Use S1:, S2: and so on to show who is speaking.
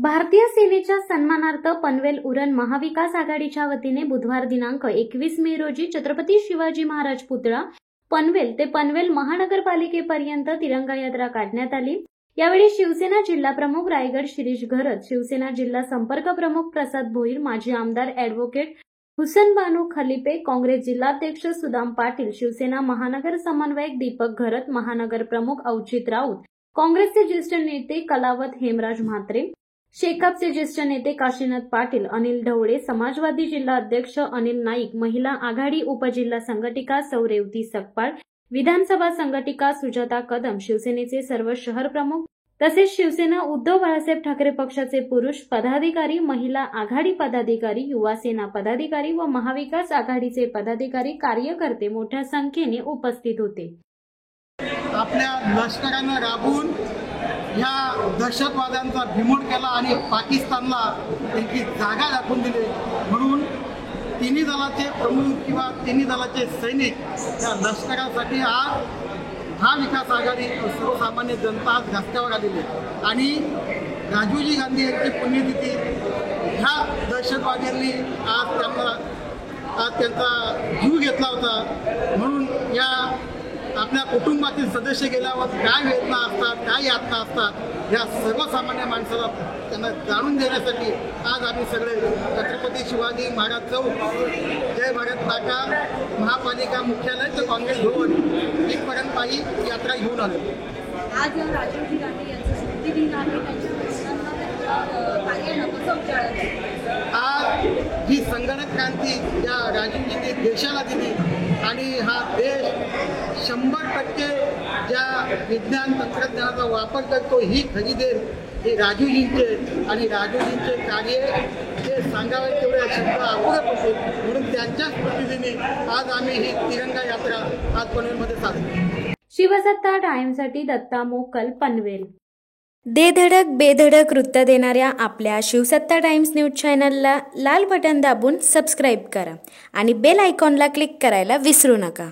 S1: भारतीय सेनेच्या सन्मानार्थ पनवेल उरण महाविकास आघाडीच्या वतीने बुधवार दिनांक 21 मे रोजी छत्रपती शिवाजी महाराज पुतळा पनवेल ते पनवेल महानगरपालिकेपर्यंत तिरंगा यात्रा काढण्यात आली। यावेळी शिवसेना जिल्हा प्रमुख रायगड शिरीष घरत, शिवसेना जिल्हा संपर्क प्रमुख प्रसाद भोईर, माजी आमदार ॲडव्होकेट हुसन बानू खलिपे, काँग्रेस जिल्हाध्यक्ष सुदाम पाटील, शिवसेना महानगर समन्वयक दीपक घरत, महानगर प्रमुख औचित राऊत, काँग्रेसचे ज्येष्ठ नेते कलावत हेमराज म्हात्रे, शेकापचे ज्येष्ठ नेते काशीनाथ पाटील, अनिल ढवळे, समाजवादी जिल्हा अध्यक्ष अनिल नाईक, महिला आघाडी उपजिल्हा संघटिका सौ रेवती सकपाळ, विधानसभा संघटिका सुजाता कदम, शिवसेनेचे सर्व शहर प्रमुख तसेच शिवसेना उद्धव बाळासाहेब ठाकरे पक्षाचे पुरुष पदाधिकारी, महिला आघाडी पदाधिकारी, युवा सेना पदाधिकारी व महाविकास आघाडीचे पदाधिकारी कार्यकर्ते मोठ्या संख्येने उपस्थित होते।
S2: आपल्या लष्करानं राबून या दहशतवाद्यांचा बिमोड केला आणि पाकिस्तानला त्यांची जागा दाखवून दिली। म्हणून तिन्ही दलाचे प्रमुख किंवा तिन्ही दलाचे सैनिक या लष्करासाठी आज महाविकास आघाडी सर्वसामान्य जनता आज रस्त्यावर आलेली आणि राजीवजी गांधी यांची पुण्यतिथी ह्या दहशतवाद्यांनी आज त्यांचा जीव घेतला होता। म्हणून या आपल्या कुटुंबातील सदस्य गेल्यावर काय वेदना असतात, काय यातना असतात, या सर्वसामान्य माणसाला त्यांना जाणून देण्यासाठी आज आम्ही सगळे छत्रपती शिवाजी महाराज चौक, जय भारत नाका, महापालिका मुख्यालय तर काँग्रेस भवन इथपर्यंत पायी यात्रा घेऊन आलो।
S3: आज राजीवजी गांधी यांचं स्मृतिदिन आहे,
S2: आज ही संगणक क्रांती या राजीवजींनी देशाला दिली आणि हा देश 100% ज्या विज्ञान तंत्रज्ञानाचा वापर करतो ही खरी देण हे राजीवजींचे आणि राजीवजींचे कार्य जे सांगावे तेवढे शब्द अपुरत होते। म्हणून त्यांच्या स्मृतिदिनी आज आम्ही ही तिरंगा यात्रा आज पनवेलमध्ये साजरी।
S1: शिवसत्ता टाइम्ससाठी दत्ता मोकल, पनवेल।
S4: दे धडक बेधडक वृत्त देणाऱ्या आपल्या शिवसत्ता टाइम्स न्यूज चॅनलला लाल बटन दाबून सबस्क्राईब करा आणि बेल आयकॉनला क्लिक करायला विसरू नका।